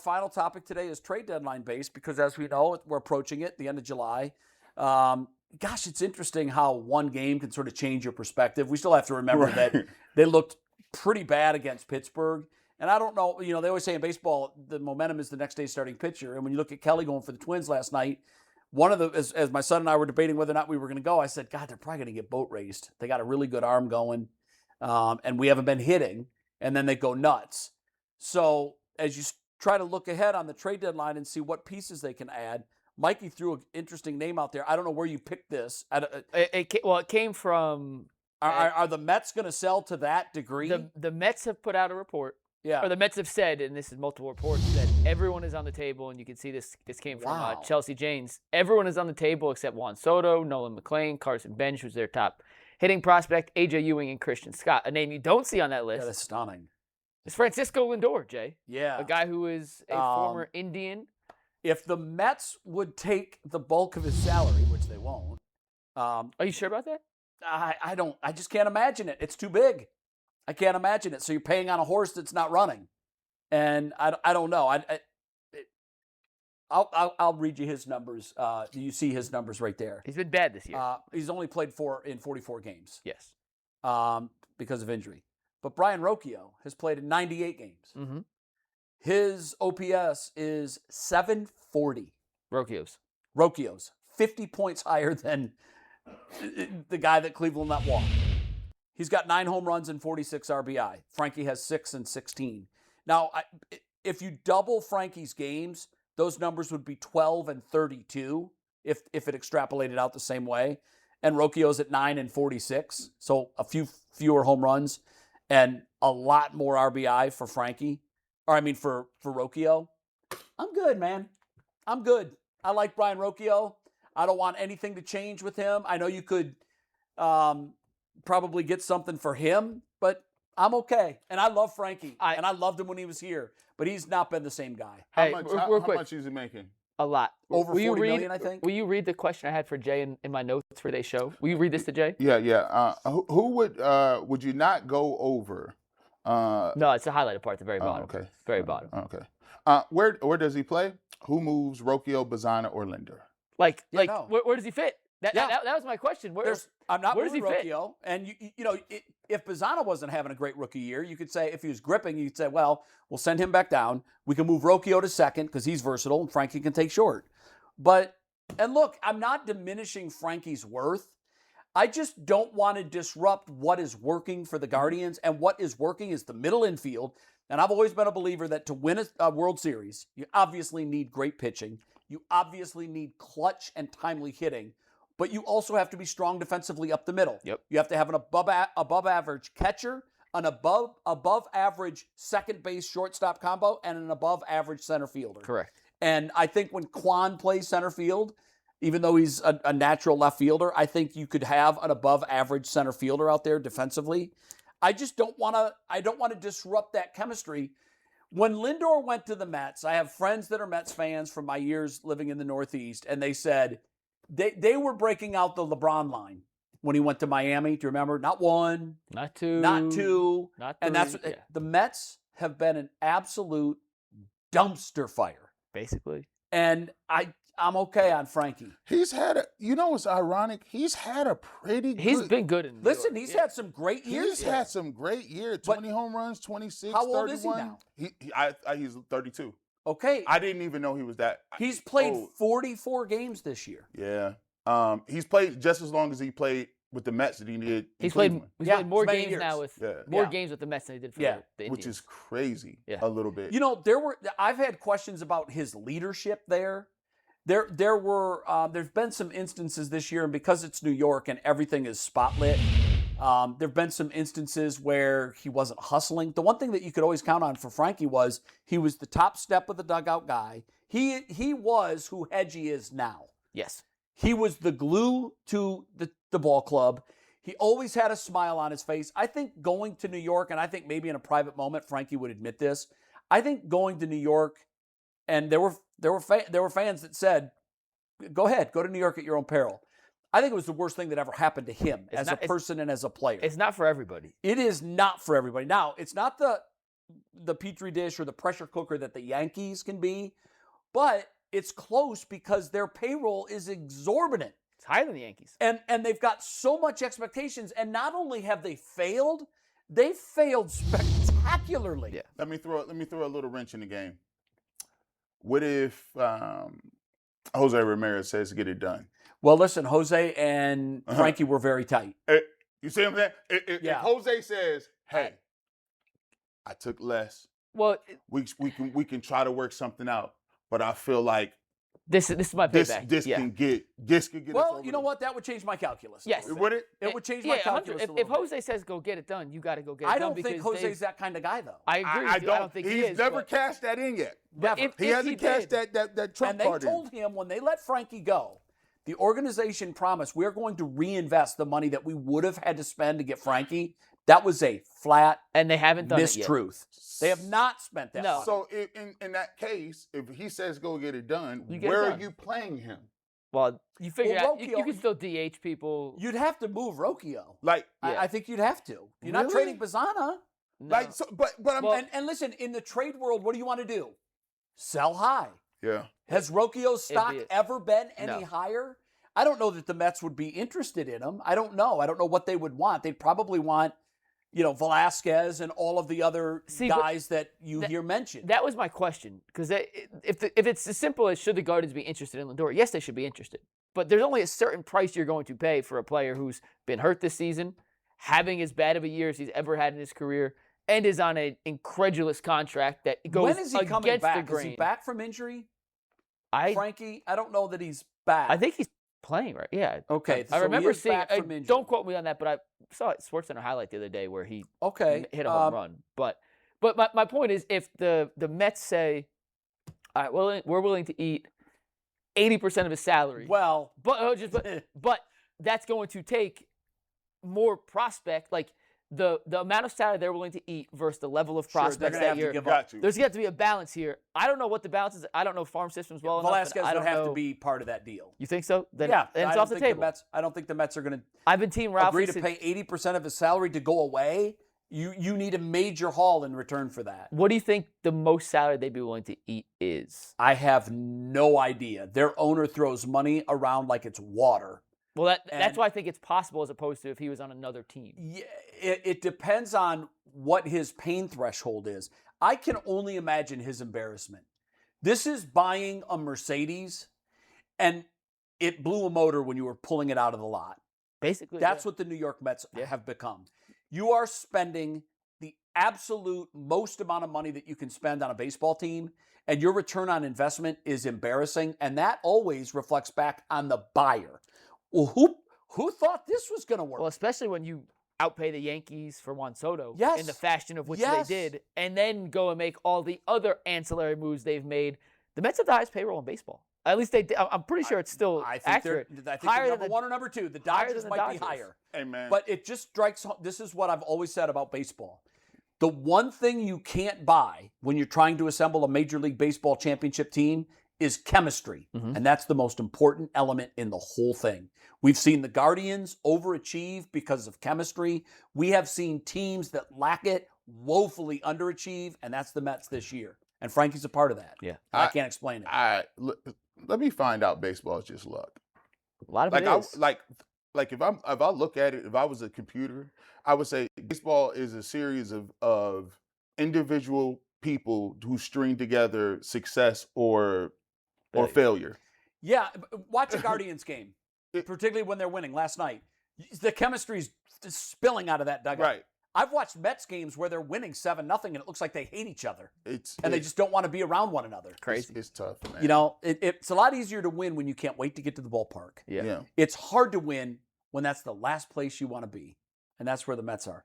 final topic today is trade deadline based because, as we know, we're approaching it, the end of July. Gosh, it's interesting how one game can sort of change your perspective. We still have to remember that they looked pretty bad against Pittsburgh. And I don't know, they always say in baseball, the momentum is the next day's starting pitcher. And when you look at Kelly going for the Twins last night, as my son and I were debating whether or not we were going to go, I said, God, they're probably going to get boat raced. They got a really good arm going, and we haven't been hitting, and then they go nuts. So as you try to look ahead on the trade deadline and see what pieces they can add, Mikey threw an interesting name out there. I don't know where you picked this. It came from... Are the Mets going to sell to that degree? The Mets have put out a report. Yeah. Or the Mets have said, and this is multiple reports, that everyone is on the table, and you can see this came from Chelsea Janes. Everyone is on the table except Juan Soto, Nolan McClain, Carson Bench, who's their top hitting prospect, A.J. Ewing, and Christian Scott. A name you don't see on that list. Yeah, that's stunning. It's Francisco Lindor, Jay. Yeah. A guy who is a former Indian. If the Mets would take the bulk of his salary, which they won't. Are you sure about that? I just can't imagine it. It's too big. I can't imagine it. So you're paying on a horse that's not running. And I don't know. I'll read you his numbers. You see his numbers right there. He's been bad this year. He's only played in 44 games. Yes. Because of injury. But Brian Rocchio has played in 98 games. Mm-hmm. His OPS is 740. Rocchio's 50 points higher than the guy that Cleveland let walk. He's got 9 home runs and 46 RBI. Frankie has 6 and 16. Now, if you double Frankie's games, those numbers would be 12 and 32 if it extrapolated out the same way. And Rocchio's at 9 and 46, so a few fewer home runs and a lot more RBI for Frankie. For Rocchio. I'm good, man. I'm good. I like Brian Rocchio. I don't want anything to change with him. I know you could probably get something for him, but I'm okay. And I love Frankie, and I loved him when he was here, but he's not been the same guy. How much is he making? A lot. Over 40 million, I think. Will you read the question I had for Jay in my notes for today's show? Will you read this to Jay? Yeah. Who would you not go over? No, it's the highlighted part at the very bottom. Okay. Very bottom. Okay. Where does he play? Who moves Rocchio, Bazzana, or Lindor? Where does he fit? That was my question. I'm not moving Rocchio. And, if Bazzana wasn't having a great rookie year, you could say, if he was gripping, you could say, well, we'll send him back down. We can move Rocchio to second because he's versatile and Frankie can take short. And look, I'm not diminishing Frankie's worth. I just don't want to disrupt what is working for the Guardians. And what is working is the middle infield. And I've always been a believer that to win a World Series, you obviously need great pitching. You obviously need clutch and timely hitting. But you also have to be strong defensively up the middle. Yep. You have to have an above average catcher, an above average second base shortstop combo, and an above average center fielder. Correct. And I think when Quan plays center field, even though he's a natural left fielder, I think you could have an above average center fielder out there defensively. I just don't want to disrupt that chemistry. When Lindor went to the Mets, I have friends that are Mets fans from my years living in the Northeast, and they said they were breaking out the LeBron line when he went to Miami. Do you remember? Not one, not two, not three. And that's what the Mets have been an absolute dumpster fire, basically. And I'm okay on Frankie. He's had what's ironic? He's had a pretty good... He's been good in New Listen, York. he's had some great years. He's had some great years. 20 home runs, 26, how old 31. Is he now? He's 32. Okay. I didn't even know he was that. He's played 44 games this year. Yeah. He's played just as long as he played with the Mets that he did. He's played more games years. now with games with the Mets than he did for the Indians. Which is crazy a little bit. I've had questions about his leadership there. There's been some instances this year, and because it's New York and everything is spotlit, there've been some instances where he wasn't hustling. The one thing that you could always count on for Frankie was he was the top step of the dugout guy. He was who Hedgie is now. Yes. He was the glue to the ball club. He always had a smile on his face. I think going to New York, and I think maybe in a private moment, Frankie would admit this. I think going to New York, and there were fans that said, "Go ahead, go to New York at your own peril." I think it was the worst thing that ever happened to him as a person and as a player. It's not for everybody. It is not for everybody. Now, it's not the the Petri dish or the pressure cooker that the Yankees can be, but it's close because their payroll is exorbitant. It's higher than the Yankees. And they've got so much expectations. And not only have they failed spectacularly. Yeah. Let me throw a little wrench in the game. What if Jose Ramirez says get it done? Well, listen, Jose and Frankie were very tight. You see what I'm saying? If Jose says, "Hey, I took less. Well, We can try to work something out," but I feel like this is my payback. This can get us Well, over you know what? That would change my calculus. Yes. Would it? It would change my calculus a little If bit. Jose says go get it done, you got to go get it I done. don't think Jose's that kind of guy, though. I agree with you. I don't think he is. He's never cashed that in yet. Never. He hasn't cashed that Trump And they card in. told him when they let Frankie go, the organization promised we're going to reinvest the money that we would have had to spend to get Frankie. That was a flat and they haven't done it yet. mistruth. They have not spent that No. money. So in that case, if he says go get it done, You get it where done. are you playing him? Well, you figure Well, out you can still DH people. You'd have to move Rocchio. Like, Yeah. I think you'd have to. You're not Really? trading Bazzana. No. like, so, but I'm Well- And listen, in the trade world, what do you want to do? Sell high. yeah. Has Rocchio's stock It'd be- ever been any No. higher? I don't know that the Mets would be interested in him. I don't know. I don't know what they would want. They'd probably want, Velasquez and all of the other guys that you hear mentioned. That was my question, because if it's as simple as should the Guardians be interested in Lindor? Yes, they should be interested. But there's only a certain price you're going to pay for a player who's been hurt this season, having as bad of a year as he's ever had in his career, and is on an incredulous contract that goes When is he against coming the back? grain. Is he back from injury? I Frankie, I don't know that he's back. think he's playing, right? Yeah. Okay, I so remember he is seeing. back from injury. Don't quote me on that, but I saw a SportsCenter highlight the other day where he Okay. hit a home run. But my point is, if the Mets say, all right, well, we're willing to eat 80% of his salary, Well, but that's going to take more prospect, like the amount of salary they're willing to eat versus the level of Sure, they're prospects gonna have that to you're. give Got you. There's got to be a balance here. I don't know what the balance is. I don't know farm systems well enough. Velasquez and I would don't have know. to be part of that deal. You think so? Then, Yeah, then I it's don't off the think table. I don't think the Mets are going to I've been Team Ralph. agree to pay 80% of his salary to go away. You need a major haul in return for that. What do you think the most salary they'd be willing to eat is? I have no idea. Their owner throws money around like it's water. Well, that's And- why I think it's possible as opposed to if he was on another team. Yeah, it depends on what his pain threshold is. I can only imagine his embarrassment. This is buying a Mercedes, and it blew a motor when you were pulling it out of the lot. Basically, That's yeah. what the New York Mets Yeah. have become. You are spending the absolute most amount of money that you can spend on a baseball team, and your return on investment is embarrassing, and that always reflects back on the buyer. Well, who thought this was going to work? Well, especially when you outpay the Yankees for Juan Soto Yes. in the fashion of which Yes. they did, and then go and make all the other ancillary moves they've made. The Mets have the highest payroll in baseball. At least they did. I'm pretty sure it's still I think accurate. they're Higher than number the- one or number two. The higher Dodgers than the might be Dodgers. higher. Hey, man. But it just strikes home. This is what I've always said about baseball. The one thing you can't buy when you're trying to assemble a Major League Baseball championship team is chemistry. Mhm. And that's the most important element in the whole thing. We've seen the Guardians overachieve because of chemistry. We have seen teams that lack it woefully underachieve, and that's the Mets this year. And Frankie's a part of that. Yeah. I can't explain it. Let me find out. Baseball is just luck. A lot of Like it I is. like if I look at it, if I was a computer, I would say baseball is a series of individual people who string together success or Failure. failure. Yeah, watch a Guardians game, It- particularly when they're winning. Last night, the chemistry's spilling out of that dugout. Right. I've watched Mets games where they're winning 7-0, and it looks like they hate each other, It's and they just don't want to be around one another. Crazy. It's tough, man. You know, it's a lot easier to win when you can't wait to get to the ballpark. Yeah. Yeah. It's hard to win when that's the last place you want to be, and that's where the Mets are.